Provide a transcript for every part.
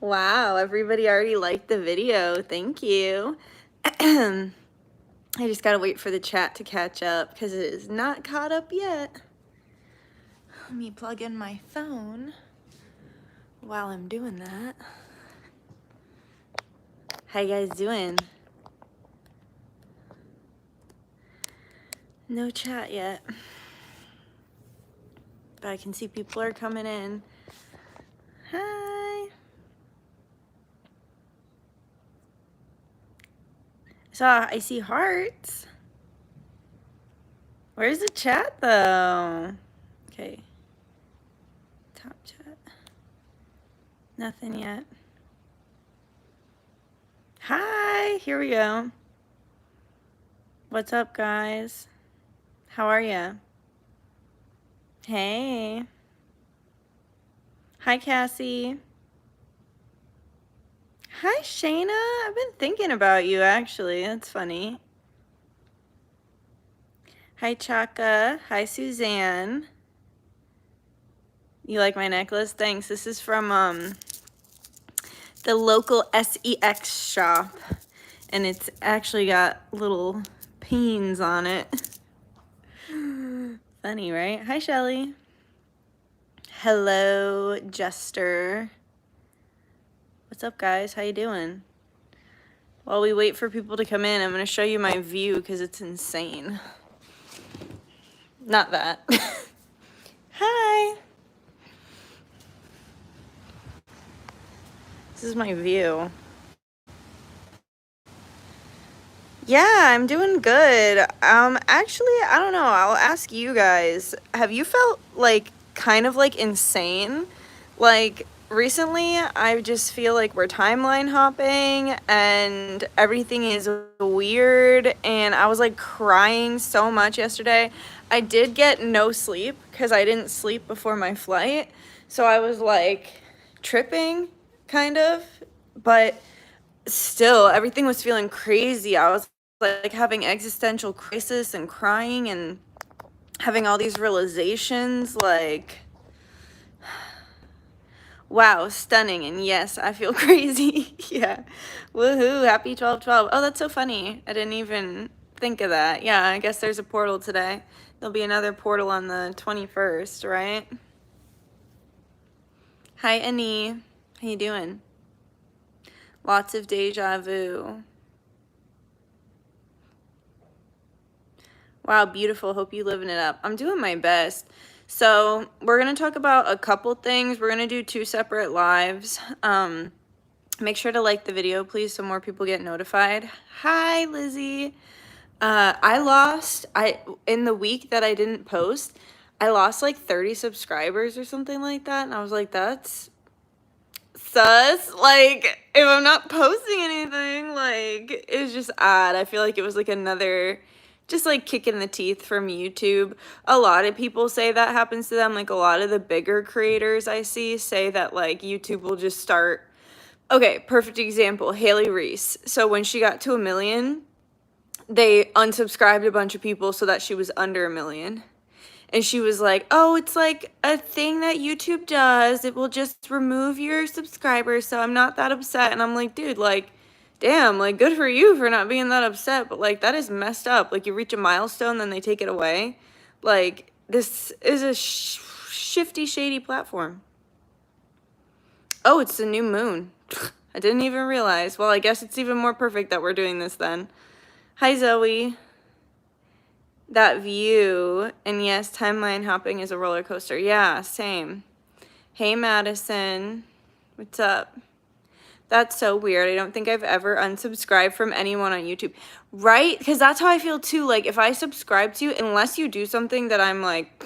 Wow, everybody already liked the video. Thank you. I just gotta wait for the chat to catch up because it is not caught up yet. Let me plug in my phone while I'm doing that. How you guys doing? No chat yet. But I can see people are coming in. Hi. So I see hearts. Where's the chat though? Okay. Top chat. Nothing yet. Hi, here we go. What's up, guys? How are ya? Hey. Hi, Cassie. Hi, Shayna. I've been thinking about you, actually. That's funny. Hi, Chaka. Hi, Suzanne. You like my necklace? Thanks. This is from the local SEX shop. And it's actually got little peens on it. Funny, right? Hi, Shelly. Hello, Jester. What's up, guys? How you doing? While we wait for people to come in, I'm going to show you my view because it's insane. Not that. Hi. This is my view. Yeah, I'm doing good. Actually, I don't know. I'll ask you guys. Have you felt like kind of like insane? Like recently, I just feel like we're timeline hopping and everything is weird, and I was like crying so much yesterday. I did get no sleep because I didn't sleep before my flight. So I was like tripping kind of, but still everything was feeling crazy. I was like having existential crisis and crying and having all these realizations like, wow, stunning. And yes, I feel crazy. Yeah. Woohoo, happy 12/12. Oh, that's so funny. I didn't even think of that. Yeah, I guess there's a portal today. There'll be another portal on the 21st, right? Hi, Annie. How you doing? Lots of deja vu. Wow, beautiful. Hope you living it up. I'm doing my best. So we're going to talk about a couple things. We're going to do 2 separate lives. Make sure to like the video, please, so more people get notified. Hi, Lizzie. In the week that I didn't post, I lost like 30 subscribers or something like that. And I was like, that's sus. Like, if I'm not posting anything, like, it's just odd. I feel like it was like another, just like kick in the teeth from YouTube. A lot of people say that happens to them. Like, a lot of the bigger creators I see say that like YouTube will just start. Okay, perfect example, Haley Reese. So when she got to 1 million, they unsubscribed a bunch of people so that she was under 1 million. And she was like, oh, it's like a thing that YouTube does. It will just remove your subscribers, so I'm not that upset. And I'm like, dude, like, damn, like, good for you for not being that upset. But, like, that is messed up. Like, you reach a milestone, then they take it away. Like, this is a shifty, shady platform. Oh, it's the new moon. I didn't even realize. Well, I guess it's even more perfect that we're doing this then. Hi, Zoe. That view, and yes, timeline hopping is a roller coaster. Yeah, same. Hey, Madison. What's up? That's so weird. I don't think I've ever unsubscribed from anyone on YouTube. Right? Because that's how I feel too. Like, if I subscribe to you, unless you do something that I'm like,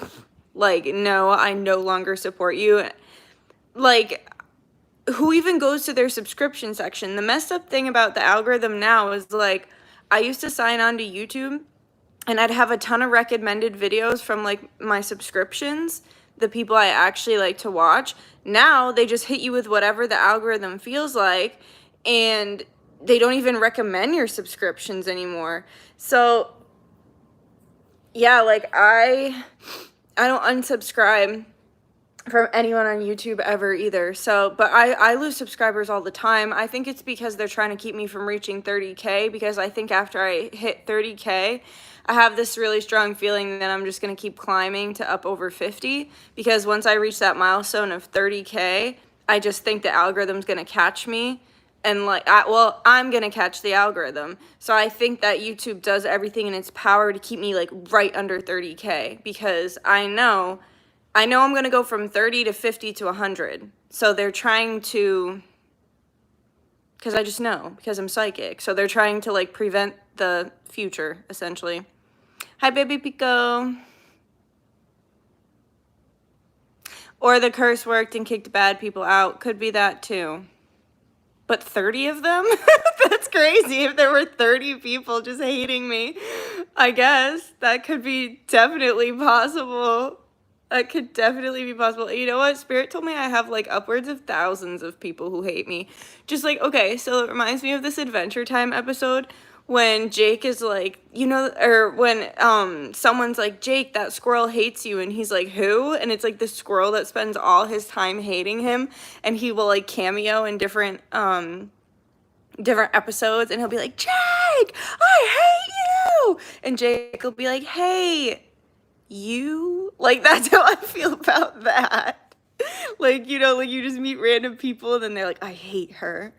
no, I no longer support you. Like, who even goes to their subscription section? The messed up thing about the algorithm now is like, I used to sign on to YouTube and I'd have a ton of recommended videos from like my subscriptions, the people I actually like to watch. Now they just hit you with whatever the algorithm feels like, and they don't even recommend your subscriptions anymore. So yeah, like I don't unsubscribe from anyone on YouTube ever either. So, but I lose subscribers all the time. I think it's because they're trying to keep me from reaching 30K, because I think after I hit 30K, I have this really strong feeling that I'm just going to keep climbing to up over 50, because once I reach that milestone of 30K, I just think the algorithm's going to catch me. And like, I'm going to catch the algorithm. So I think that YouTube does everything in its power to keep me like right under 30K, because I know I'm going to go from 30 to 50 to 100. So they're trying to, because I just know, because I'm psychic. So they're trying to like prevent the future, essentially. Hi, baby Pico. Or the curse worked and kicked bad people out. Could be that too. But 30 of them? That's crazy. If there were 30 people just hating me, I guess that could be definitely possible. That could definitely be possible. You know what? Spirit told me I have like upwards of thousands of people who hate me. Just like, okay, so it reminds me of this Adventure Time episode when Jake is like, you know, or when someone's like, Jake, that squirrel hates you, and he's like, who? And it's like the squirrel that spends all his time hating him, and he will like cameo in different episodes, and he'll be like, Jake, I hate you, and Jake will be like, hey, you, like, that's how I feel about that. Like, you know, like you just meet random people and then they're like, I hate her.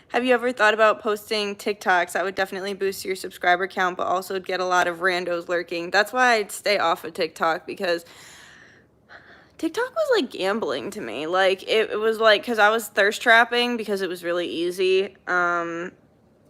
Have you ever thought about posting TikToks? That would definitely boost your subscriber count, but also get a lot of randos lurking. That's why I'd stay off of TikTok, because TikTok was like gambling to me. Like, it was like, because I was thirst trapping because it was really easy.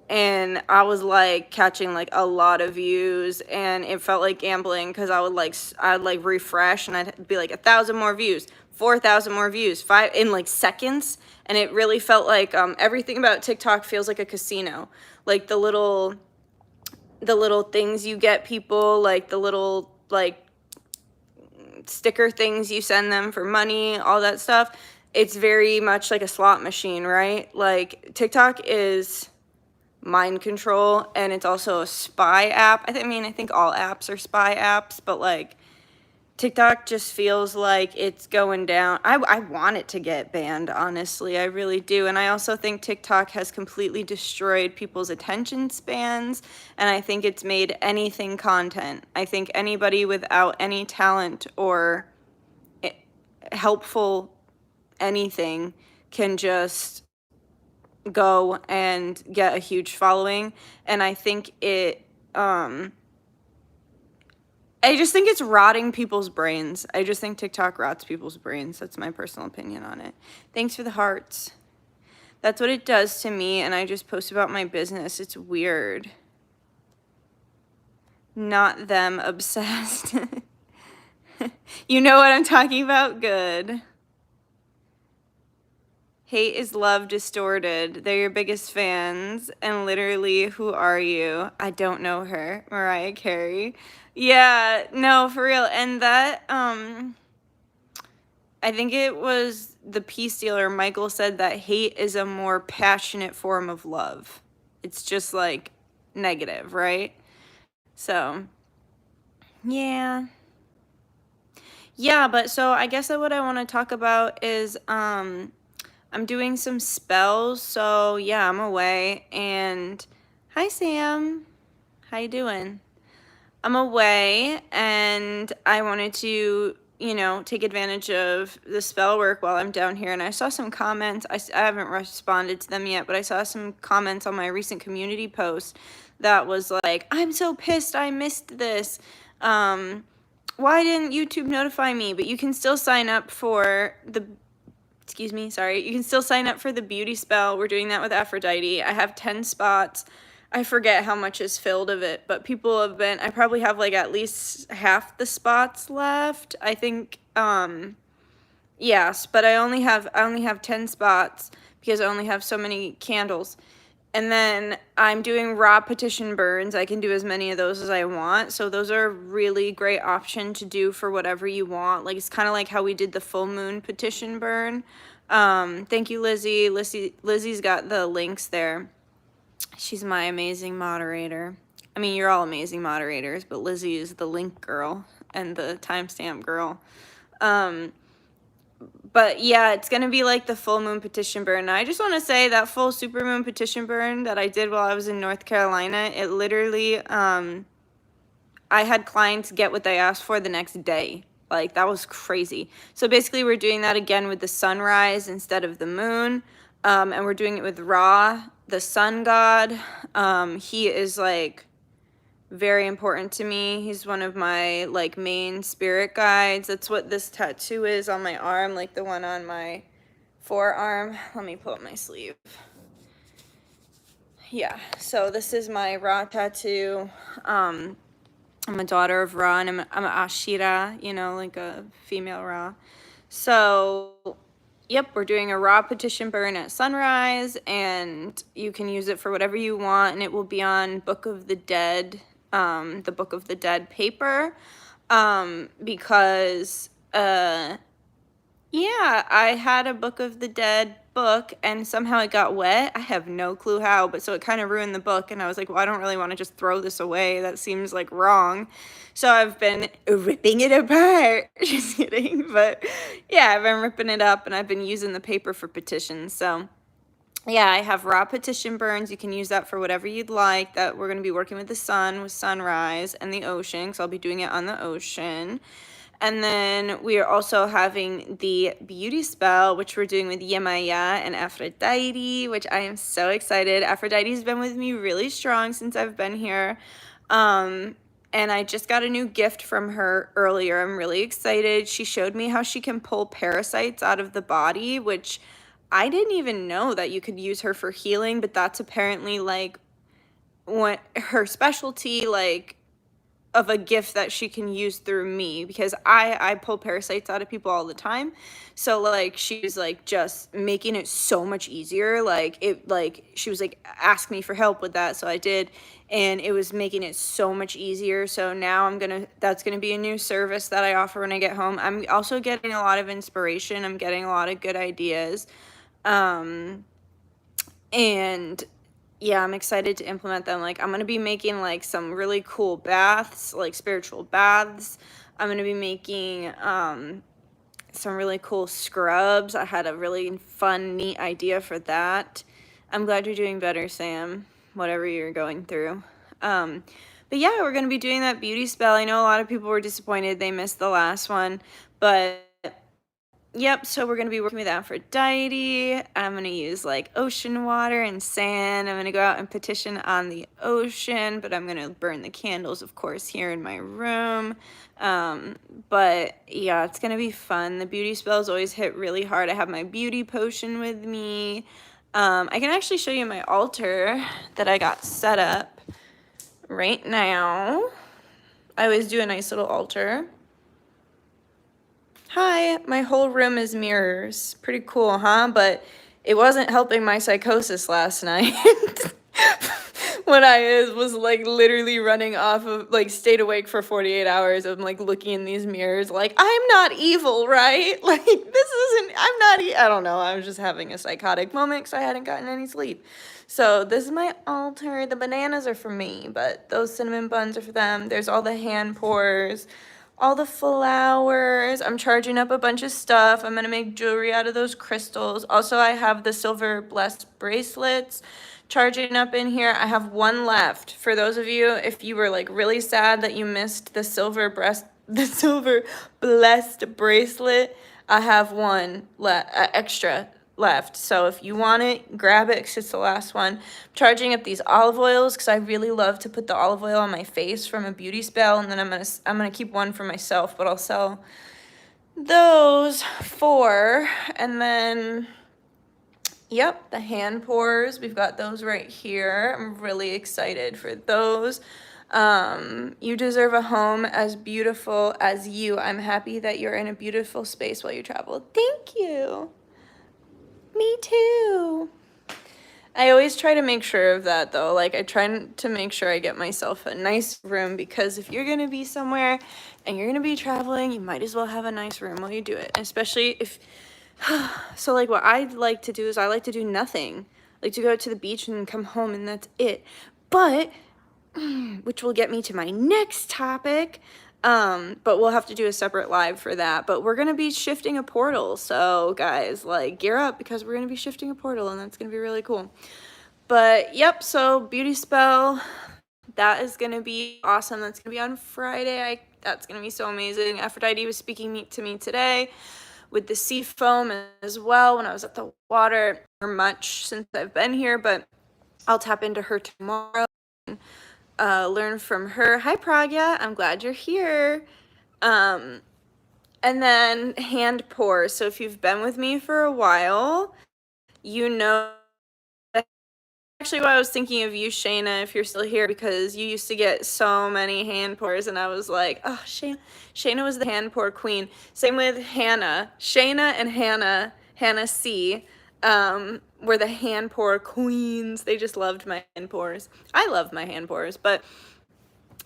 And I was like catching like a lot of views, and it felt like gambling, because I'd like refresh and I'd be like 1,000 more views, 4,000 more views, 5 in like seconds. And it really felt like everything about TikTok feels like a casino. Like the little things you get people, like the little like sticker things you send them for money, all that stuff. It's very much like a slot machine, right? Like TikTok is mind control, and it's also a spy app. I think all apps are spy apps, but like TikTok just feels like it's going down. I want it to get banned, honestly. I really do. And I also think TikTok has completely destroyed people's attention spans, and I think it's made anything content. I think anybody without any talent or helpful anything can just go and get a huge following. And I think I just think it's rotting people's brains. I just think TikTok rots people's brains. That's my personal opinion on it. Thanks for the hearts. That's what it does to me, and I just post about my business. It's weird. Not them obsessed. You know what I'm talking about? Good. Hate is love distorted. They're your biggest fans. And literally, who are you? I don't know her. Mariah Carey. Yeah, no, for real. And that, I think it was the Peace Dealer, Michael, said that hate is a more passionate form of love. It's just like negative, right? So, yeah. Yeah, but so I guess that what I want to talk about is, I'm doing some spells, so yeah, I'm away. And hi, Sam. How you doing? I'm away, and I wanted to, you know, take advantage of the spell work while I'm down here. And I saw some comments. I haven't responded to them yet, but I saw some comments on my recent community post that was like, I'm so pissed I missed this. Why didn't YouTube notify me? But you can still sign up for the you can still sign up for the beauty spell. We're doing that with Aphrodite. I have 10 spots. I forget how much is filled of it, but people have been, I probably have like at least half the spots left. I think, yes, but I only have 10 spots because I only have so many candles. And then I'm doing raw petition burns. I can do as many of those as I want. So those are a really great option to do for whatever you want. Like, it's kind of like how we did the full moon petition burn. Thank you, Lizzie. Lizzie's got the links there. She's my amazing moderator. I mean, you're all amazing moderators, but Lizzie is the link girl. and the timestamp girl. But yeah, it's going to be like the full moon petition burn. And I just want to say that full super moon petition burn that I did while I was in North Carolina, it literally, I had clients get what they asked for the next day. Like, that was crazy. So basically, we're doing that again with the sunrise instead of the moon. And we're doing it with Ra, the sun god. He is like very important to me. He's one of my like main spirit guides. That's what this tattoo is on my arm, like the one on my forearm. Let me pull up my sleeve. Yeah, so this is my Ra tattoo. I'm a daughter of Ra, and I'm an Ashira, you know, like a female Ra. So, yep, we're doing a Ra petition burn at sunrise, and you can use it for whatever you want, and it will be on Book of the Dead, the Book of the Dead paper, because, yeah, I had a Book of the Dead book and somehow it got wet. I have no clue how, but so it kind of ruined the book, and I was like, well, I don't really want to just throw this away. That seems like wrong. So I've been ripping it apart. Just kidding. But yeah, I've been ripping it up and I've been using the paper for petitions. So yeah, I have Raw petition burns. You can use that for whatever you'd like. That we're going to be working with the sun, with sunrise, and the ocean, because I'll be doing it on the ocean. And then we are also having the beauty spell, which we're doing with Yemaya and Aphrodite, which I am so excited. Aphrodite's been with me really strong since I've been here. And I just got a new gift from her earlier. I'm really excited. She showed me how she can pull parasites out of the body, which I didn't even know that you could use her for healing, but that's apparently like what her specialty, like, of a gift that she can use through me, because I pull parasites out of people all the time. So like she was like just making it so much easier. Like it, like she was like, ask me for help with that. So I did, and it was making it so much easier. So now that's gonna be a new service that I offer when I get home. I'm also getting a lot of inspiration. I'm getting a lot of good ideas. And yeah, I'm excited to implement them. Like, I'm going to be making, like, some really cool baths, like, spiritual baths. I'm going to be making some really cool scrubs. I had a really fun, neat idea for that. I'm glad you're doing better, Sam, whatever you're going through. But yeah, we're going to be doing that beauty spell. I know a lot of people were disappointed they missed the last one, but yep, so we're going to be working with Aphrodite. I'm going to use like ocean water and sand. I'm going to go out and petition on the ocean, but I'm going to burn the candles, of course, here in my room. But yeah, it's going to be fun. The beauty spells always hit really hard. I have my beauty potion with me. I can actually show you my altar that I got set up right now. I always do a nice little altar. Hi, my whole room is mirrors. Pretty cool, huh? But it wasn't helping my psychosis last night. When I was like literally running off of, like, stayed awake for 48 hours of like looking in these mirrors like, I'm not evil, right? Like, this isn't, I'm not, I don't know. I was just having a psychotic moment because I hadn't gotten any sleep. So this is my altar. The bananas are for me, but those cinnamon buns are for them. There's all the hand pours, all the flowers. I'm charging up a bunch of stuff. I'm gonna make jewelry out of those crystals. Also, I have the silver blessed bracelets charging up in here. I have one left. For those of you, if you were like really sad that you missed the silver blessed bracelet, I have one extra left. So if you want it, grab it, because it's the last one. I'm charging up these olive oils because I really love to put the olive oil on my face from a beauty spell, and then I'm gonna keep one for myself, but I'll sell those 4. And then yep, the hand pours, we've got those right here. I'm really excited for those. You deserve a home as beautiful as you. I'm happy that you're in a beautiful space while you travel. Thank you. Me too. I always try to make sure of that, though. Like, I try to make sure I get myself a nice room, because if you're going to be somewhere and you're going to be traveling, you might as well have a nice room while you do it. Especially if, so like what I like to do is I like to do nothing. Like to go to the beach and come home and that's it. But, which will get me to my next topic, But we'll have to do a separate live for that. But we're going to be shifting a portal. So guys, like, gear up, because we're going to be shifting a portal, and that's going to be really cool. But yep, so beauty spell, that is going to be awesome. That's going to be on Friday. That's going to be so amazing. Aphrodite was speaking to me today with the sea foam as well when I was at the water. Or much since I've been here, but I'll tap into her tomorrow and learn from her. Hi Pragya, I'm glad you're here. And then hand pour. So if you've been with me for a while, you know, actually what I was thinking of you, Shayna, if you're still here, because you used to get so many hand pours, and I was like, oh, Shayna was the hand pour queen. Same with Hannah. Shayna and Hannah C, were the hand pour queens. They just loved my hand pours. I love my hand pours, but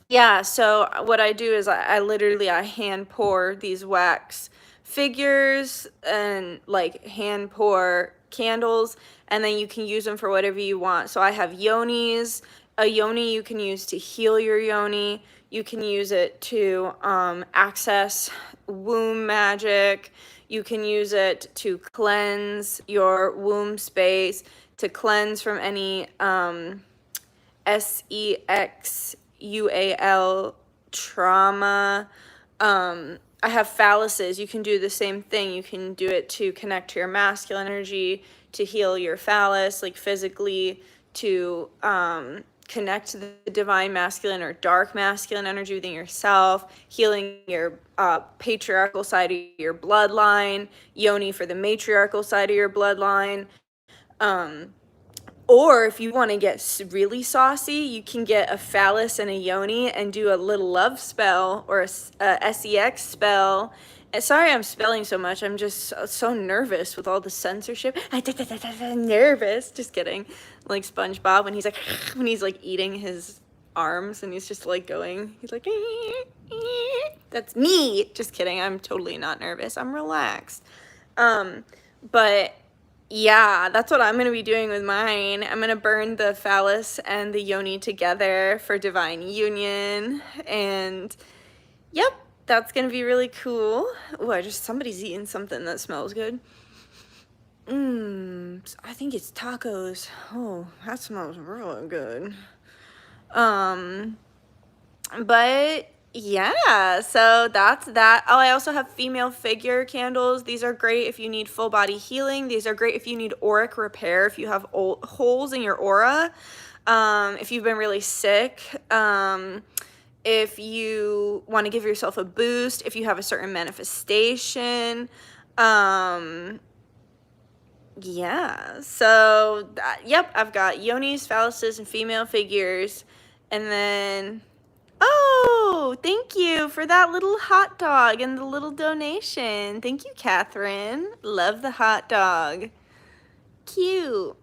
yeah, so what I do is I literally hand pour these wax figures and like hand pour candles, and then you can use them for whatever you want. So I have yonis. A yoni you can use to heal your yoni. You can use it to access womb magic. You can use it to cleanse your womb space, to cleanse from any SEXUAL trauma. I have phalluses. You can do the same thing. You can do it to connect to your masculine energy, to heal your phallus, like physically, to connect to the divine masculine or dark masculine energy within yourself, healing your patriarchal side of your bloodline, yoni for the matriarchal side of your bloodline. Or if you want to get really saucy, you can get a phallus and a yoni and do a little love spell or a sex spell. And sorry I'm spelling so much. I'm just so nervous with all the censorship. Nervous. Just kidding. Like SpongeBob when he's like eating his arms and he's just like going. He's like, that's me. Just kidding. I'm totally not nervous. I'm relaxed. But yeah, that's what I'm going to be doing with mine. I'm going to burn the phallus and the yoni together for divine union. And yep, that's going to be really cool. Oh, somebody's eating something that smells good. I think it's tacos. Oh, that smells really good. But yeah, so that's that. Oh, I also have female figure candles. These are great if you need full body healing. These are great if you need auric repair, if you have holes in your aura, if you've been really sick, if you want to give yourself a boost, if you have a certain manifestation. Yeah, so yep, I've got yonis, phalluses, and female figures. And then, oh, thank you for that little hot dog and the little donation. Thank you, Catherine. Love the hot dog. Cute.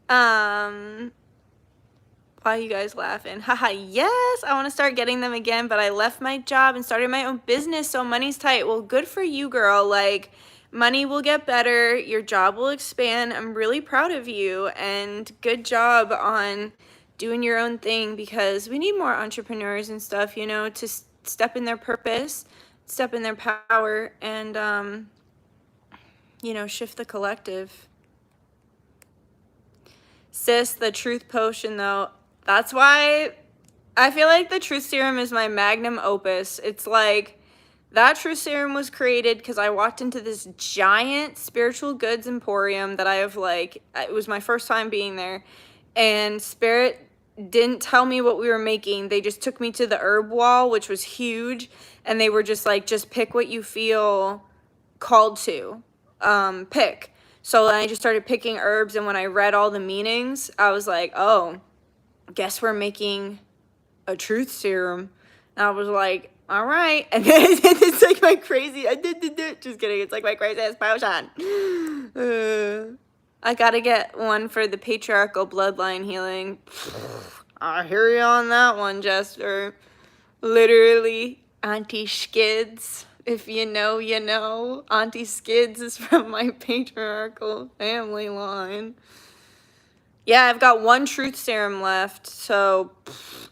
Why are you guys laughing? Haha, yes, I want to start getting them again, but I left my job and started my own business, so money's tight. Well, good for you, girl. Like, money will get better. Your job will expand. I'm really proud of you, and good job on doing your own thing, because we need more entrepreneurs and stuff, you know, to step in their purpose, step in their power, and, you know, shift the collective. Sis, the truth potion, though, that's why I feel like the truth serum is my magnum opus. It's like, that truth serum was created because I walked into this giant spiritual goods emporium that I have, like, it was my first time being there, and Spirit didn't tell me what we were making. They just took me to the herb wall, which was huge, and they were just like, just pick what you feel called to pick. So then I just started picking herbs, and when I read all the meanings, I was like, oh, guess we're making a truth serum. And I was like, all right. And then it's like my crazy, just kidding, it's like my craziest potion. I gotta get one for the patriarchal bloodline healing. I hear you on that one, Jester. Literally, Auntie Skids. If you know, you know. Auntie Skids is from my patriarchal family line. Yeah, I've got one truth serum left, so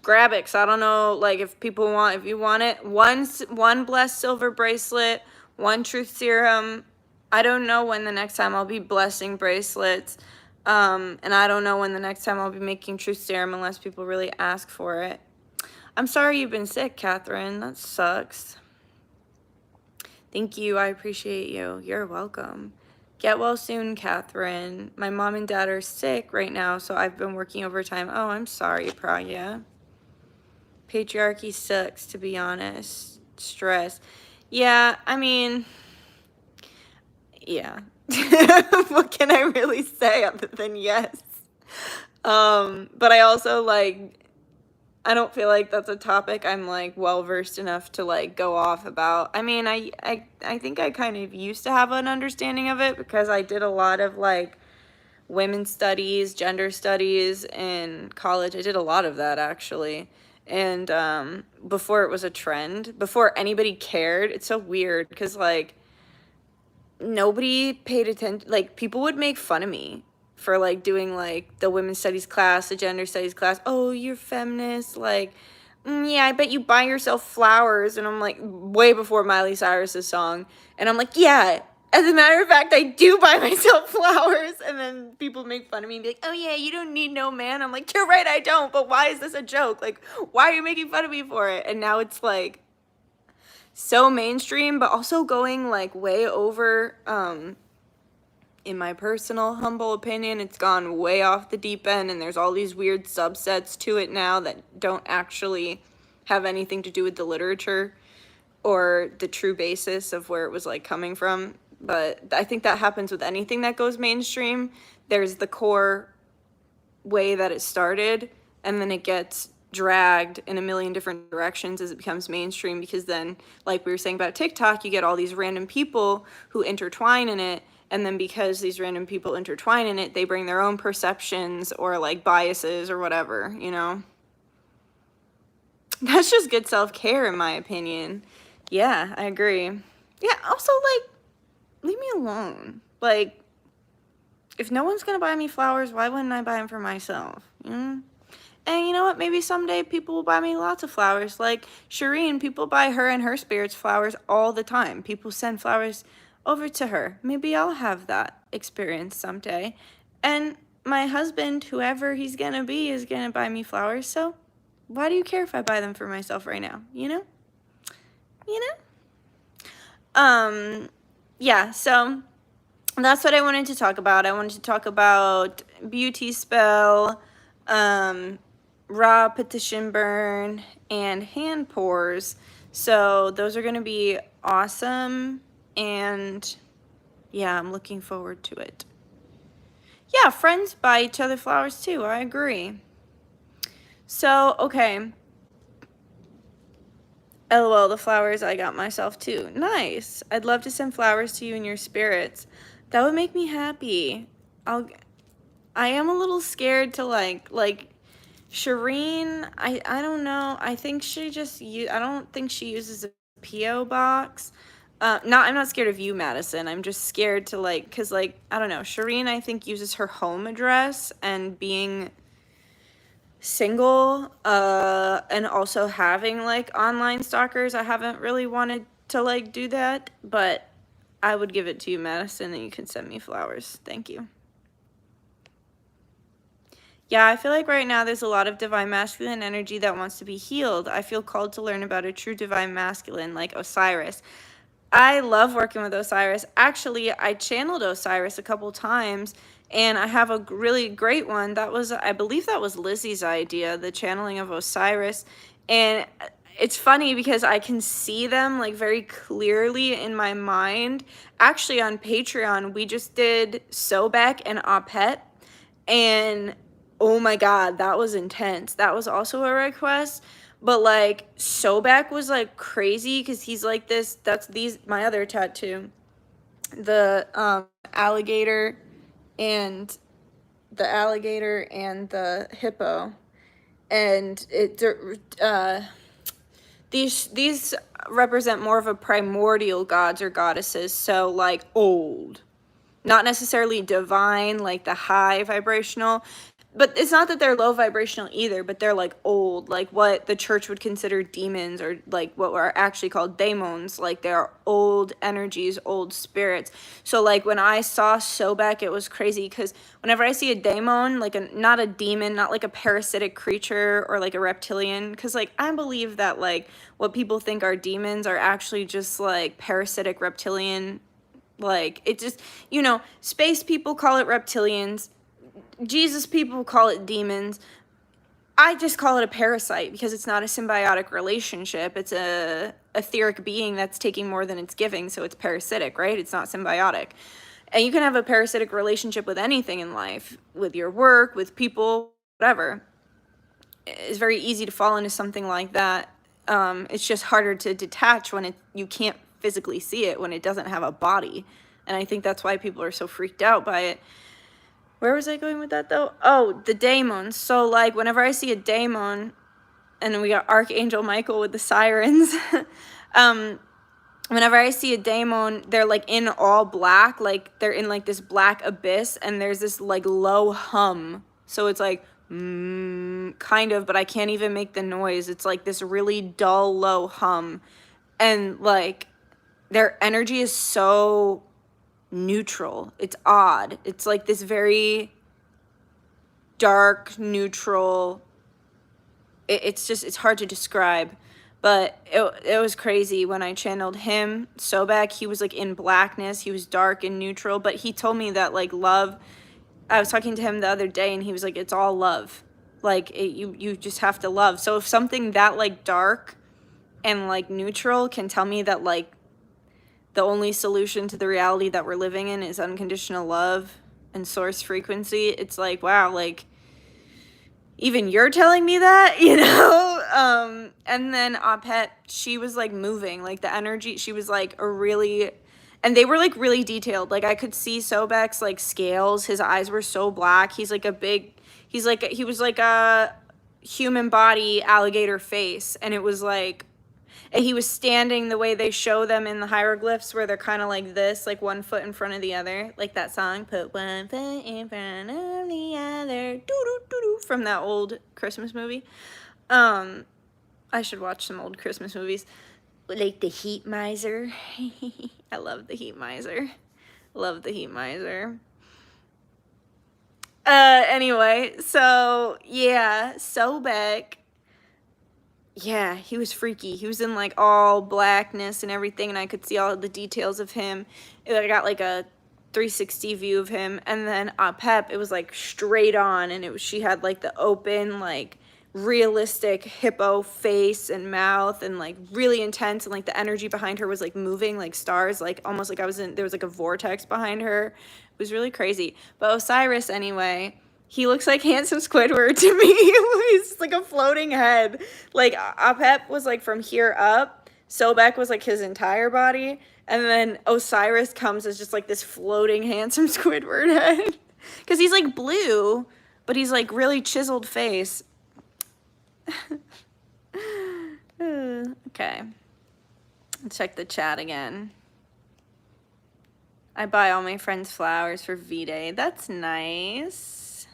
grab it. 'Cause I don't know, like, if you want it, one blessed silver bracelet, one truth serum. I don't know when the next time I'll be blessing bracelets, and I don't know when the next time I'll be making truth serum unless people really ask for it. I'm sorry you've been sick, Catherine. That sucks. Thank you. I appreciate you. You're welcome. Get well soon, Catherine. My mom and dad are sick right now, so I've been working overtime. Oh, I'm sorry, Pragya. Patriarchy sucks, to be honest. Stress. Yeah, I mean, yeah. What can I really say other than yes? But I also, like, I don't feel like that's a topic I'm, like, well-versed enough to, like, go off about. I mean, I think I kind of used to have an understanding of it because I did a lot of, like, women's studies, gender studies in college. I did a lot of that, actually. And before it was a trend, before anybody cared. It's so weird because, like, nobody paid attention. Like, people would make fun of me for, like, doing, like, the women's studies class, the gender studies class. Oh, you're feminist. Like, yeah, I bet you buy yourself flowers. And I'm like, way before Miley Cyrus's song. And I'm like, yeah, as a matter of fact, I do buy myself flowers. And then people make fun of me and be like, oh, yeah, you don't need no man. I'm like, you're right, I don't. But why is this a joke? Like, why are you making fun of me for it? And now it's, like, so mainstream, but also going, like, way over, in my personal humble opinion, it's gone way off the deep end, and there's all these weird subsets to it now that don't actually have anything to do with the literature or the true basis of where it was, like, coming from. But I think that happens with anything that goes mainstream. There's the core way that it started, and then it gets dragged in a million different directions as it becomes mainstream, because then, like we were saying about TikTok, you get all these random people who intertwine in it, and then because these random people intertwine in it, they bring their own perceptions or, like, biases or whatever, you know? That's just good self-care, in my opinion. Yeah, I agree. Yeah, also, like, leave me alone. Like, if no one's gonna buy me flowers, why wouldn't I buy them for myself? You know? And you know what? Maybe someday people will buy me lots of flowers. Like Shireen, people buy her and her spirits flowers all the time. People send flowers over to her. Maybe I'll have that experience someday. And my husband, whoever he's gonna be, is gonna buy me flowers. So why do you care if I buy them for myself right now? You know? You know? Yeah, so that's what I wanted to talk about. I wanted to talk about beauty spell, raw petition burn, and hand pores. So those are going to be awesome, and yeah, I'm looking forward to it. Yeah, friends buy each other flowers too. I agree. So, okay. LOL, the flowers I got myself too. Nice. I'd love to send flowers to you and your spirits. That would make me happy. I am a little scared to like Shireen, I don't know. I think she I don't think she uses a PO box. I'm not scared of you, Madison. I'm just scared to, like, cause, like, I don't know. Shireen, I think, uses her home address, and being single, and also having, like, online stalkers, I haven't really wanted to, like, do that, but I would give it to you, Madison, and you can send me flowers. Thank you. Yeah, I feel like right now there's a lot of divine masculine energy that wants to be healed. I feel called to learn about a true divine masculine like Osiris. I love working with Osiris. Actually, I channeled Osiris a couple times, and I have a really great one. I believe that was Lizzie's idea, the channeling of Osiris. And it's funny because I can see them, like, very clearly in my mind. Actually, on Patreon, we just did Sobek and Apet, and oh my god, that was intense. That was also a request. But, like, Sobek was, like, crazy because he's like this. My other tattoo. The alligator and the hippo. And these represent more of a primordial gods or goddesses. So, like, old. Not necessarily divine, like the high vibrational. but it's not that they're low vibrational either, but they're like old, like what the church would consider demons, or like what are actually called daemons. Like they're old energies, old spirits. So like when I saw Sobek, it was crazy because whenever I see a daemon, like not a demon, not like a parasitic creature or like a reptilian, because like I believe that like what people think are demons are actually just like parasitic reptilian, like it just, you know, space people call it reptilians, Jesus people call it demons. I just call it a parasite because it's not a symbiotic relationship. It's a etheric being that's taking more than it's giving, so it's parasitic, right? It's not symbiotic. And you can have a parasitic relationship with anything in life, with your work, with people, whatever. It's very easy to fall into something like that. It's just harder to detach when you can't physically see it, when it doesn't have a body. And I think that's why people are so freaked out by it. Where was I going with that though? Oh, the daemons. So like whenever I see a daemon, and we got Archangel Michael with the sirens, whenever I see a daemon, they're like in all black, like they're in like this black abyss, and there's this like low hum. So it's like kind of, but I can't even make the noise. It's like this really dull low hum, and like their energy is so neutral. It's odd. It's like this very dark, neutral. It's just, it's hard to describe, but it was crazy when I channeled him. Sobek, he was like in blackness. He was dark and neutral, but he told me that like love, I was talking to him the other day and he was like, it's all love. Like you just have to love. So if something that like dark and like neutral can tell me that like the only solution to the reality that we're living in is unconditional love and source frequency, it's like, wow, like even you're telling me that, you know? And then Apet, she was like moving, like the energy, she was like a really, and they were like really detailed. Like I could see Sobek's like scales, his eyes were so black. He was like a human body alligator face, and it was like, and he was standing the way they show them in the hieroglyphs, where they're kind of like this, like one foot in front of the other, like that song, put one foot in front of the other, doo-doo-doo-doo, from that old Christmas movie. I should watch some old Christmas movies, like The Heat Miser. I love The Heat Miser. Love The Heat Miser. Anyway, so yeah, Sobek, yeah, he was freaky. He was in like all blackness and everything, and I could see all the details of him. I got like a 360 view of him, and then Pep, it was like straight on, and she had like the open, like realistic hippo face and mouth, and like really intense, and like the energy behind her was like moving like stars, like almost like there was like a vortex behind her. It was really crazy. But Osiris, anyway, he looks like handsome Squidward to me. He's like a floating head. Like Apep was like from here up. Sobek was like his entire body. And then Osiris comes as just like this floating handsome Squidward head. Because he's like blue, but he's like really chiseled face. Okay. Let's check the chat again. I buy all my friends flowers for V-Day. That's nice.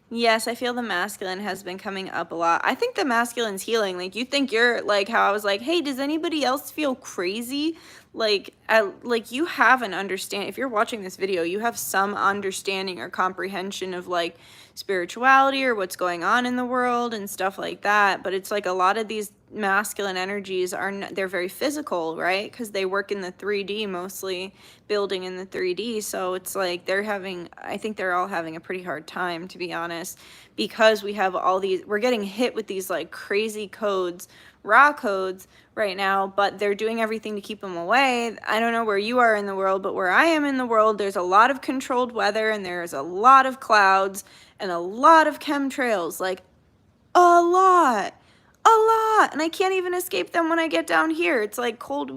Yes, I feel the masculine has been coming up a lot. I think the masculine's healing. Like, you think you're, like, how I was like, hey, does anybody else feel crazy? Like, you have an understanding. If you're watching this video, you have some understanding or comprehension of, like, spirituality or what's going on in the world and stuff like that. But it's like a lot of these masculine energies they're very physical, right? Because they work in the 3D mostly, building in the 3D. So it's like I think they're all having a pretty hard time, to be honest, because we're getting hit with these like crazy codes, raw codes right now, but they're doing everything to keep them away. I don't know where you are in the world, but where I am in the world, there's a lot of controlled weather, and there's a lot of clouds and a lot of chemtrails, like a lot, and I can't even escape them when I get down here. It's like cold,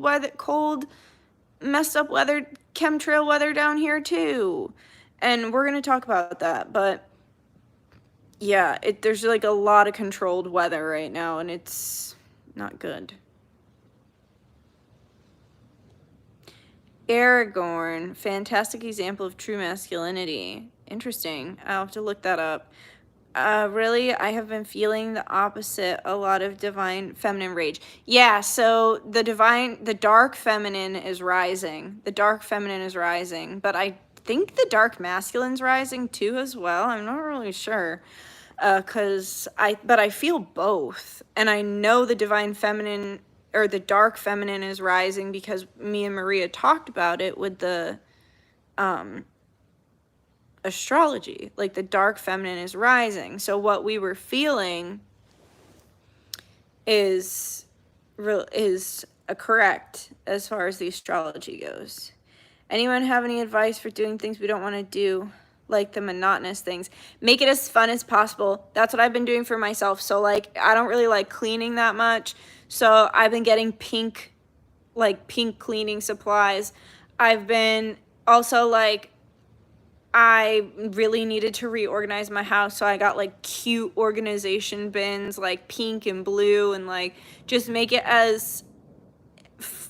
messed up weather, chemtrail weather down here too, and we're gonna talk about that. But yeah, there's like a lot of controlled weather right now, and it's not good. Aragorn, fantastic example of true masculinity. Interesting. I'll have to look that up. Really, I have been feeling the opposite, a lot of divine feminine rage. Yeah, so the dark feminine is rising. The dark feminine is rising, but I think the dark masculine's rising too as well. I'm not really sure. But I feel both. And I know the divine feminine or the dark feminine is rising because me and Maria talked about it with the astrology. Like the dark feminine is rising. So what we were feeling is correct as far as the astrology goes. Anyone have any advice for doing things we don't want to do, like the monotonous things? Make it as fun as possible. That's what I've been doing for myself. So like I don't really like cleaning that much, so I've been getting pink cleaning supplies. I've been also like, I really needed to reorganize my house, so I got like cute organization bins, like pink and blue, and like just make it as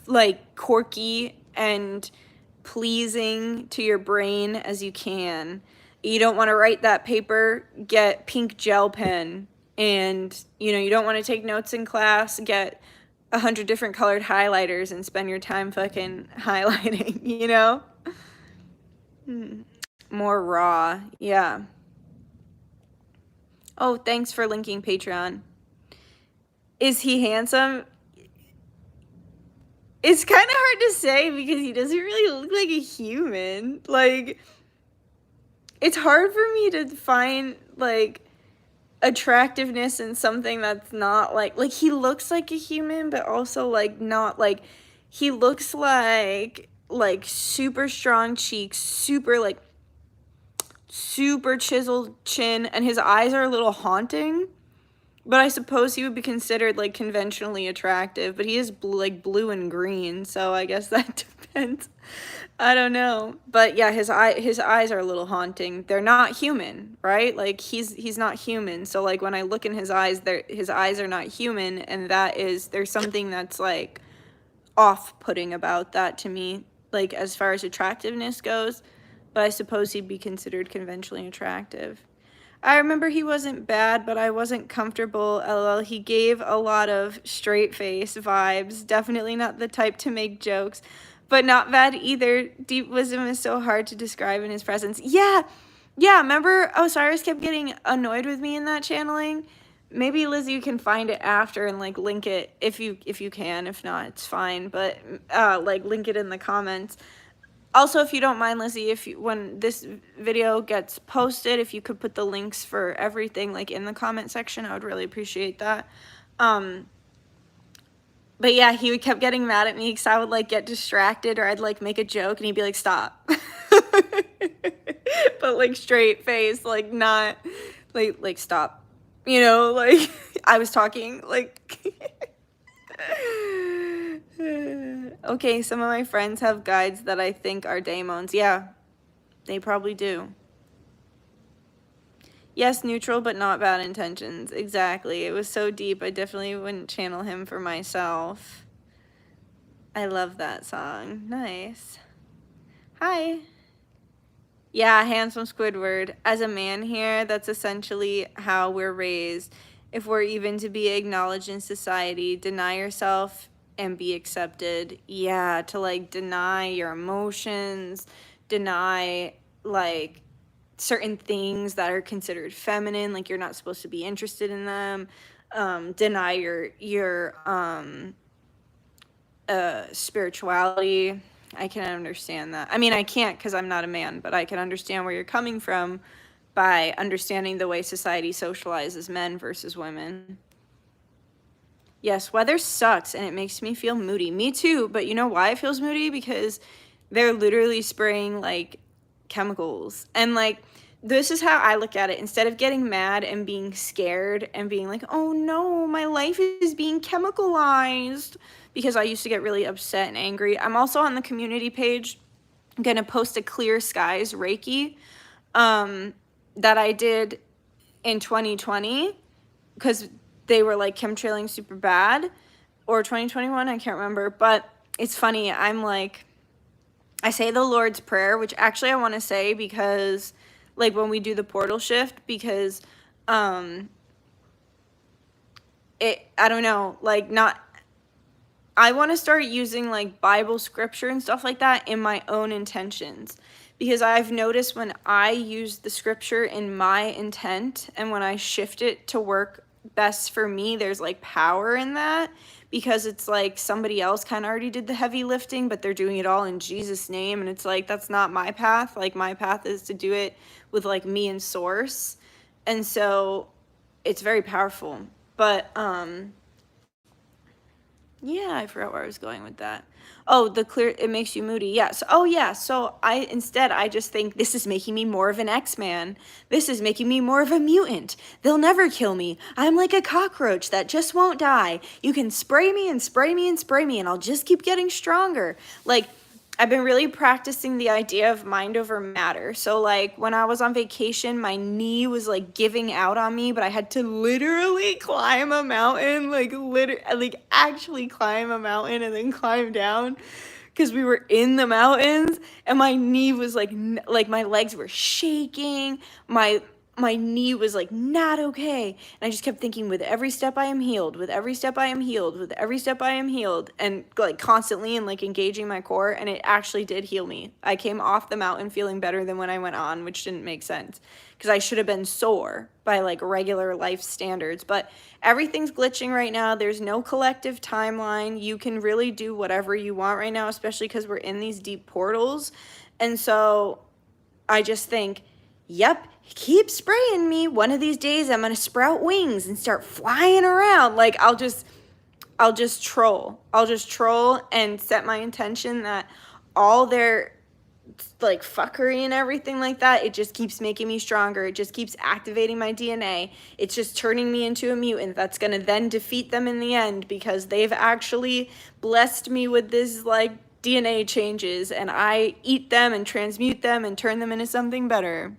like quirky and pleasing to your brain as you can. You don't want to write that paper, get pink gel pen. And you don't want to take notes in class, get 100 different colored highlighters and spend your time fucking highlighting. More raw. Yeah. Oh, thanks for linking Patreon. Is he handsome? It's kind of hard to say because he doesn't really look like a human. Like, it's hard for me to find like attractiveness in something that's not like he looks like a human, but also like not like, he looks like super strong cheeks, super chiseled chin, and his eyes are a little haunting. But I suppose he would be considered like conventionally attractive, but he is blue and green, so I guess that depends. I don't know. But yeah, his eyes are a little haunting. They're not human, right? Like he's not human. So like when I look in his eyes, his eyes are not human, and there's something that's like off-putting about that to me, like as far as attractiveness goes. But I suppose he'd be considered conventionally attractive. I remember he wasn't bad, but I wasn't comfortable. LOL. He gave a lot of straight face vibes. Definitely not the type to make jokes, but not bad either. Deep wisdom is so hard to describe in his presence. Yeah. Remember Osiris kept getting annoyed with me in that channeling? Maybe Lizzie, you can find it after and like link it if you can. If not, it's fine. But like link it in the comments. Also, if you don't mind, Lizzie, when this video gets posted, if you could put the links for everything like in the comment section, I would really appreciate that. But yeah, he kept getting mad at me because I would like get distracted or I'd like make a joke and he'd be like, stop. But like straight face, like not like stop. Like I was talking like okay, some of my friends have guides that I think are daemons. Yeah, they probably do. Yes, neutral, but not bad intentions. Exactly. It was so deep, I definitely wouldn't channel him for myself. I love that song. Nice. Hi. Yeah, handsome Squidward. As a man here, that's essentially how we're raised. If we're even to be acknowledged in society, deny yourself and be accepted. Yeah, to like deny your emotions, deny like certain things that are considered feminine, like you're not supposed to be interested in them. Deny your spirituality. I can understand that. I mean, I can't because I'm not a man, but I can understand where you're coming from by understanding the way society socializes men versus women. Yes, weather sucks and it makes me feel moody. Me too, but you know why it feels moody? Because they're literally spraying like chemicals. And like, this is how I look at it. Instead of getting mad and being scared and being like, oh no, my life is being chemicalized, because I used to get really upset and angry. I'm also on the community page. I'm gonna post a clear skies Reiki that I did in 2020 because they were like chemtrailing super bad, or 2021, I can't remember. But it's funny, I'm like, I say the Lord's Prayer, which actually I want to say because like when we do the portal shift, because I don't know, like, I want to start using like Bible scripture and stuff like that in my own intentions, because I've noticed when I use the scripture in my intent and when I shift it to work best for me, there's like power in that, because it's like somebody else kind of already did the heavy lifting, but they're doing it all in Jesus' name. And it's like, that's not my path. Like, my path is to do it with like me and source. And so it's very powerful. But, yeah, I forgot where I was going with that. Oh, it makes you moody. Yes. Oh, yeah. So I just think this is making me more of an X-Man. This is making me more of a mutant. They'll never kill me. I'm like a cockroach that just won't die. You can spray me and spray me and spray me, and I'll just keep getting stronger. Like, I've been really practicing the idea of mind over matter. So like when I was on vacation, my knee was like giving out on me, but I had to literally climb a mountain, like actually climb a mountain and then climb down, because we were in the mountains, and my knee was like my legs were shaking. My knee was like not okay, and I just kept thinking, with every step I am healed, with every step I am healed, with every step I am healed, and like constantly and like engaging my core, and it actually did heal me. I came off the mountain feeling better than when I went on, which didn't make sense because I should have been sore by like regular life standards. But everything's glitching right now. There's no collective timeline. You can really do whatever you want right now, especially because we're in these deep portals. And so I just think, yep, keep spraying me. One of these days I'm going to sprout wings and start flying around. Like, I'll just troll. I'll just troll and set my intention that all their like fuckery and everything like that, it just keeps making me stronger. It just keeps activating my DNA. It's just turning me into a mutant that's going to then defeat them in the end, because they've actually blessed me with this like DNA changes, and I eat them and transmute them and turn them into something better.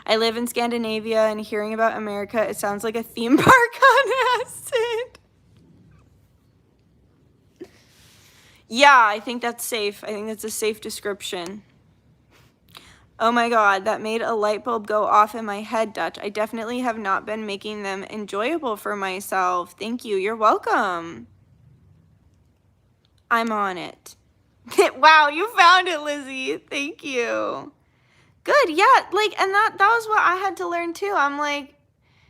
I live in Scandinavia, and hearing about America, it sounds like a theme park on acid. Yeah, I think that's safe. I think that's a safe description. Oh my God, that made a light bulb go off in my head, Dutch. I definitely have not been making them enjoyable for myself. Thank you. You're welcome. I'm on it. Wow, you found it, Lizzie. Thank you. Good, yeah, like, and that was what I had to learn too. I'm like,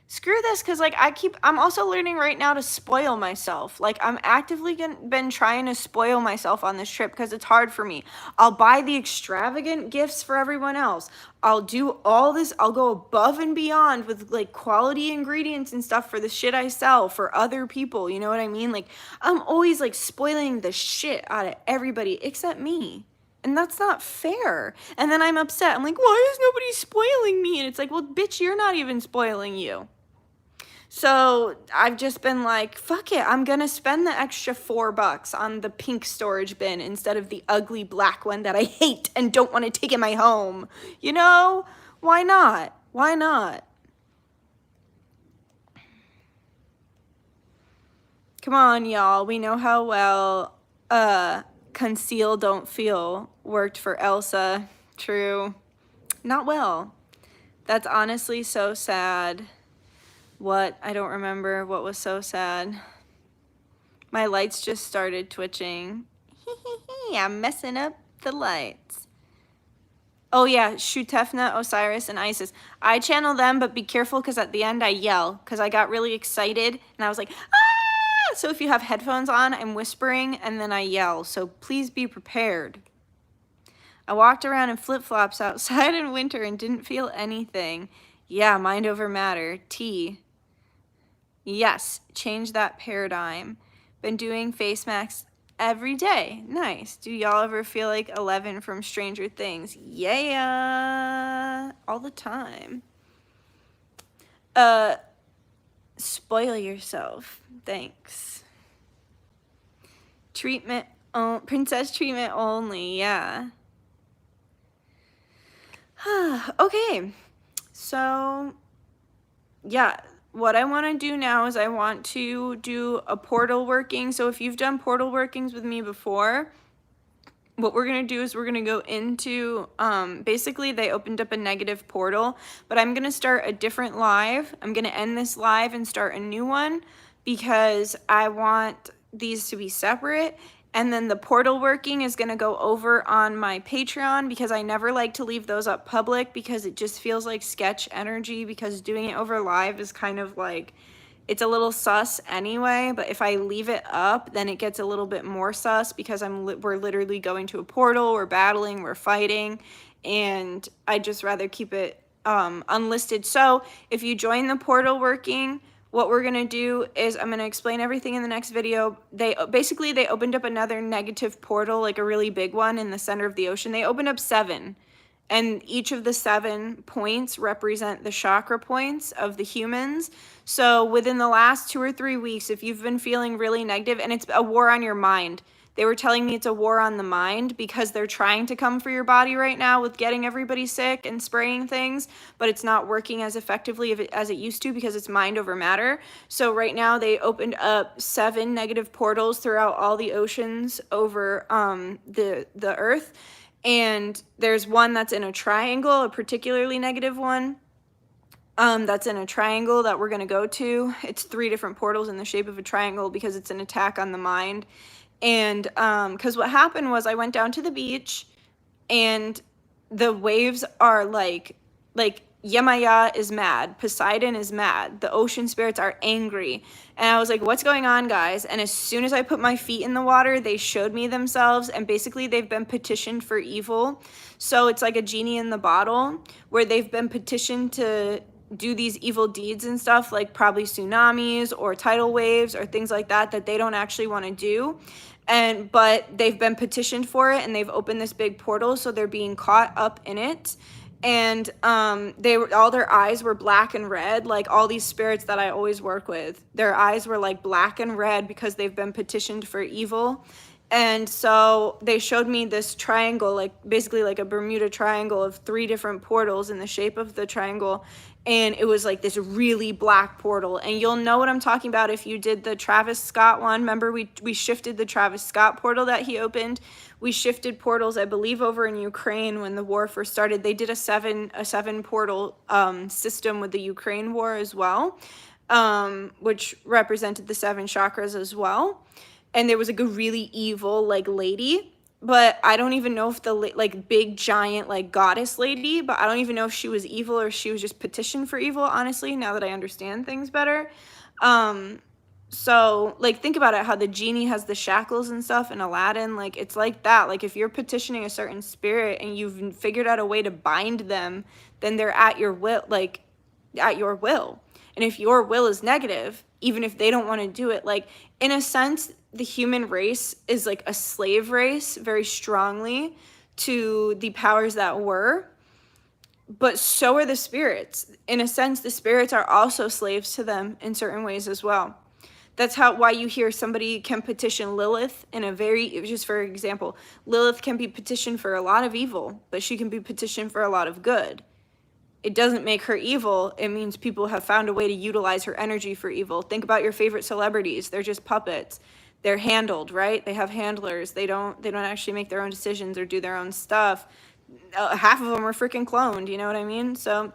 screw this, because like I'm also learning right now to spoil myself. Like, I'm actively been trying to spoil myself on this trip because it's hard for me. I'll buy the extravagant gifts for everyone else. I'll do all this. I'll go above and beyond with like quality ingredients and stuff for the shit I sell for other people. You know what I mean? Like, I'm always like spoiling the shit out of everybody except me. And that's not fair. And then I'm upset. I'm like, why is nobody spoiling me? And it's like, well, bitch, you're not even spoiling you. So I've just been like, fuck it. I'm going to spend the extra $4 on the pink storage bin instead of the ugly black one that I hate and don't want to take in my home. You know, why not? Why not? Come on, y'all. We know how well conceal, don't feel worked for Elsa. True. Not well. That's honestly so sad. What? I don't remember what was so sad. My lights just started twitching. I'm messing up the lights. Oh yeah, Shutefna, Osiris, and Isis. I channel them, but be careful because at the end I yell because I got really excited and I was like, ah! So if you have headphones on, I'm whispering and then I yell. So please be prepared. I walked around in flip-flops outside in winter and didn't feel anything. Yeah, mind over matter. T. Yes, change that paradigm. Been doing face masks every day. Nice. Do y'all ever feel like 11 from Stranger Things? Yeah, all the time. Spoil yourself. Thanks. Treatment, princess treatment only, yeah. Okay, so, yeah. What I want to do now is I want to do a portal working. So if you've done portal workings with me before, what we're going to do is we're going to go into, basically they opened up a negative portal, but I'm going to start a different live. I'm going to end this live and start a new one because I want these to be separate. And then the portal working is going to go over on my Patreon because I never like to leave those up public because it just feels like sketch energy, because doing it over live is kind of like, it's a little sus anyway, but if I leave it up, then it gets a little bit more sus because we're literally going to a portal, we're battling, we're fighting, and I'd just rather keep it unlisted. So if you join the portal working, what we're gonna do is I'm gonna explain everything in the next video. They opened up another negative portal, like a really big one in the center of the ocean. They opened up 7. And each of the 7 points represent the chakra points of the humans. So within the last 2 or 3 weeks, if you've been feeling really negative, and it's a war on your mind, they were telling me it's a war on the mind because they're trying to come for your body right now with getting everybody sick and spraying things, but it's not working as effectively as it used to because it's mind over matter. So right now they opened up 7 negative portals throughout all the oceans over the earth. And there's one that's in a triangle, a particularly negative one, that's in a triangle that we're going to go to. It's 3 different portals in the shape of a triangle because it's an attack on the mind. And because what happened was I went down to the beach and the waves are like Yemaya is mad, Poseidon is mad, the ocean spirits are angry. And I was like, what's going on, guys? And as soon as I put my feet in the water, they showed me themselves, and basically they've been petitioned for evil. So it's like a genie in the bottle where they've been petitioned to do these evil deeds and stuff, like probably tsunamis or tidal waves or things like that they don't actually want to do. But they've been petitioned for it, and they've opened this big portal, so they're being caught up in it. And all their eyes were black and red, like all these spirits that I always work with. Their eyes were like black and red because they've been petitioned for evil. And so they showed me this triangle, like basically like a Bermuda Triangle of 3 different portals in the shape of the triangle. And it was like this really black portal. And you'll know what I'm talking about if you did the Travis Scott one. Remember, we shifted the Travis Scott portal that he opened. We shifted portals, I believe, over in Ukraine when the war first started. They did a seven portal system with the Ukraine war as well, which represented the 7 chakras as well. And there was like a really evil like lady, but I don't even know if the like big giant like goddess lady, but I don't even know if she was evil or she was just petitioned for evil, honestly, now that I understand things better. So like think about it, how the genie has the shackles and stuff in Aladdin, like it's like that. Like if you're petitioning a certain spirit and you've figured out a way to bind them, then they're at your will, like at your will. And if your will is negative, even if they don't want to do it, like in a sense, the human race is like a slave race very strongly to the powers that were, but so are the spirits. In a sense, the spirits are also slaves to them in certain ways as well. That's why you hear somebody can petition Lilith in a just for example, Lilith can be petitioned for a lot of evil, but she can be petitioned for a lot of good. It doesn't make her evil. It means people have found a way to utilize her energy for evil. Think about your favorite celebrities. They're just puppets. They're handled, right? They have handlers. They don't actually make their own decisions or do their own stuff. Half of them are freaking cloned, you know what I mean? So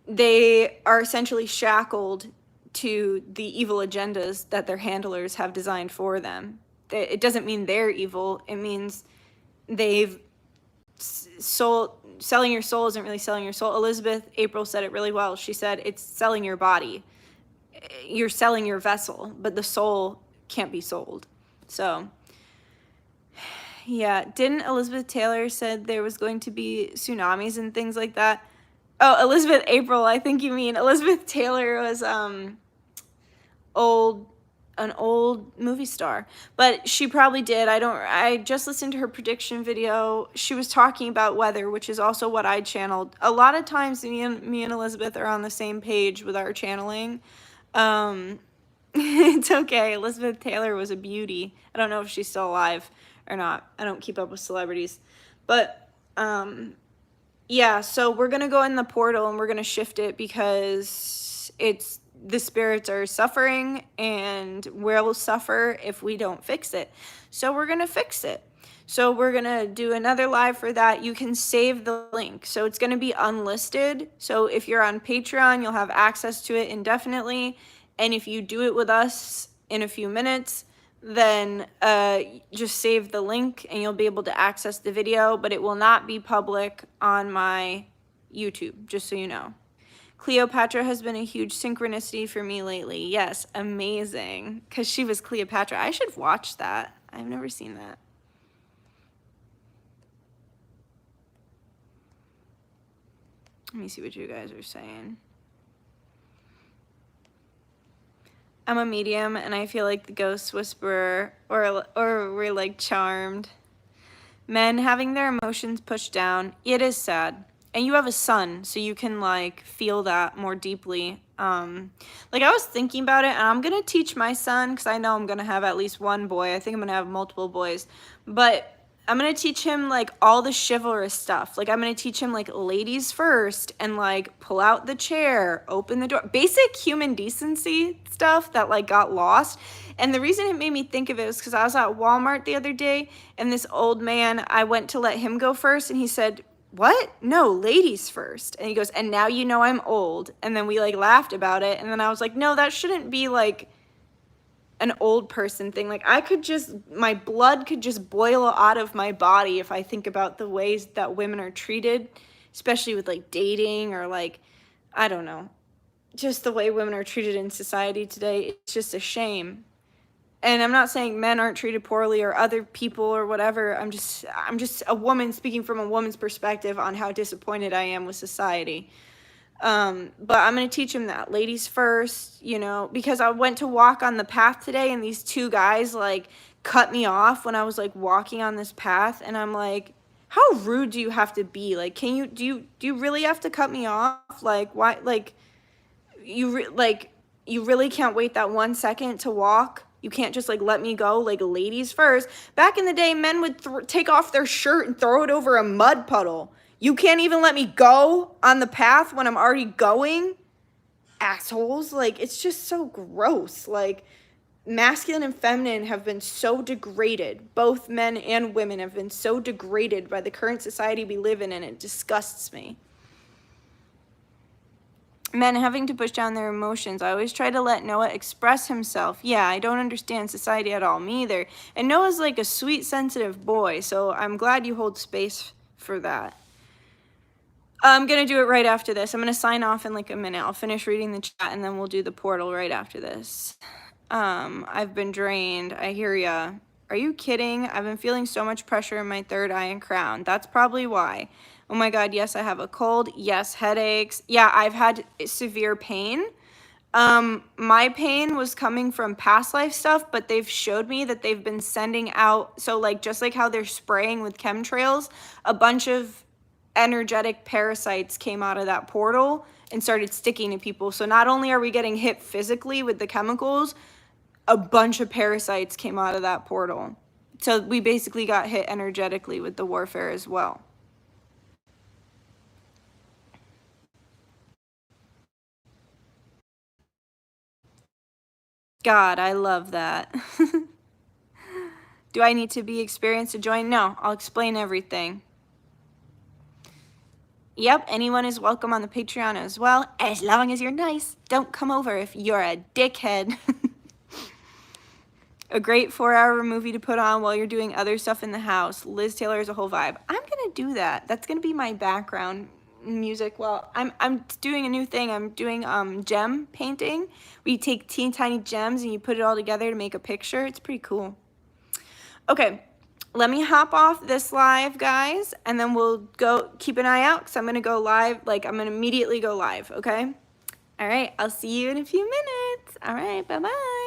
they are essentially shackled to the evil agendas that their handlers have designed for them. It doesn't mean they're evil. It means they've selling your soul isn't really selling your soul. Elizabeth April said it really well. She said it's selling your body. You're selling your vessel, but the soul can't be sold. So yeah, didn't Elizabeth Taylor said there was going to be tsunamis and things like that? Oh, Elizabeth April, I think you mean. Elizabeth Taylor was an old movie star, but she probably did. I just listened to her prediction video. She was talking about weather, which is also what I channeled. A lot of times me and Elizabeth are on the same page with our channeling. It's okay. Elizabeth Taylor was a beauty. I don't know if she's still alive or not. I don't keep up with celebrities, but yeah, so we're gonna go in the portal and we're gonna shift it because it's the spirits are suffering and we'll suffer if we don't fix it. So we're going to fix it. So we're going to do another live for that. You can save the link. So it's going to be unlisted. So if you're on Patreon, you'll have access to it indefinitely. And if you do it with us in a few minutes, then just save the link and you'll be able to access the video, but it will not be public on my YouTube, just so you know. Cleopatra has been a huge synchronicity for me lately. Yes, amazing. Because she was Cleopatra. I should watch that. I've never seen that. Let me see what you guys are saying. I'm a medium and I feel like the ghost whisperer or we're like charmed. Men having their emotions pushed down. It is sad. And you have a son, so you can like feel that more deeply. Like I was thinking about it and I'm going to teach my son, because I know I'm going to have at least one boy. I think I'm going to have multiple boys. But I'm going to teach him like all the chivalrous stuff. Like I'm going to teach him like ladies first and like pull out the chair, open the door. Basic human decency stuff that like got lost. And the reason it made me think of it was because I was at Walmart the other day and this old man, I went to let him go first and he said, "What? No, ladies first." And he goes, "And now you know I'm old." And then we like laughed about it. And then I was like, no, that shouldn't be like an old person thing. Like I could just, my blood could just boil out of my body if I think about the ways that women are treated, especially with like dating or like, I don't know, just the way women are treated in society today. It's just a shame. And I'm not saying men aren't treated poorly or other people or whatever. I'm just a woman speaking from a woman's perspective on how disappointed I am with society. But I'm going to teach him that. Ladies first, you know, because I went to walk on the path today and these two guys like cut me off when I was like walking on this path. And I'm like, how rude do you have to be? Like, do you really have to cut me off? Like, why? Like, you really can't wait that 1 second to walk? You can't just like let me go? Like, ladies first. Back in the day, men would take off their shirt and throw it over a mud puddle. You can't even let me go on the path when I'm already going? Assholes. Like, it's just so gross. Like, masculine and feminine have been so degraded. Both men and women have been so degraded by the current society we live in, and it disgusts me. Men having to push down their emotions. I always try to let Noah express himself. Yeah, I don't understand society at all, me either. And Noah's like a sweet, sensitive boy, so I'm glad you hold space for that. I'm going to do it right after this. I'm going to sign off in like a minute. I'll finish reading the chat and then we'll do the portal right after this. I've been drained. I hear ya. Are you kidding? I've been feeling so much pressure in my third eye and crown. That's probably why. Oh my God, yes, I have a cold. Yes, headaches. Yeah, I've had severe pain. My pain was coming from past life stuff, but they've showed me that they've been sending out, so like just like how they're spraying with chemtrails, a bunch of energetic parasites came out of that portal and started sticking to people. So not only are we getting hit physically with the chemicals, a bunch of parasites came out of that portal. So we basically got hit energetically with the warfare as well. God, I love that. Do I need to be experienced to join? No, I'll explain everything. Yep, anyone is welcome on the Patreon as well, as long as you're nice. Don't come over if you're a dickhead. A great 4-hour movie to put on while you're doing other stuff in the house. Liz Taylor is a whole vibe. I'm gonna do that. That's gonna be my background music. Well, I'm doing a new thing. I'm doing gem painting, where you take teeny tiny gems and you put it all together to make a picture. It's pretty cool. Okay, let me hop off this live, guys, and then we'll go keep an eye out, because I'm gonna go live. Like, I'm gonna immediately go live. Okay. All right, I'll see you in a few minutes. All right, bye bye.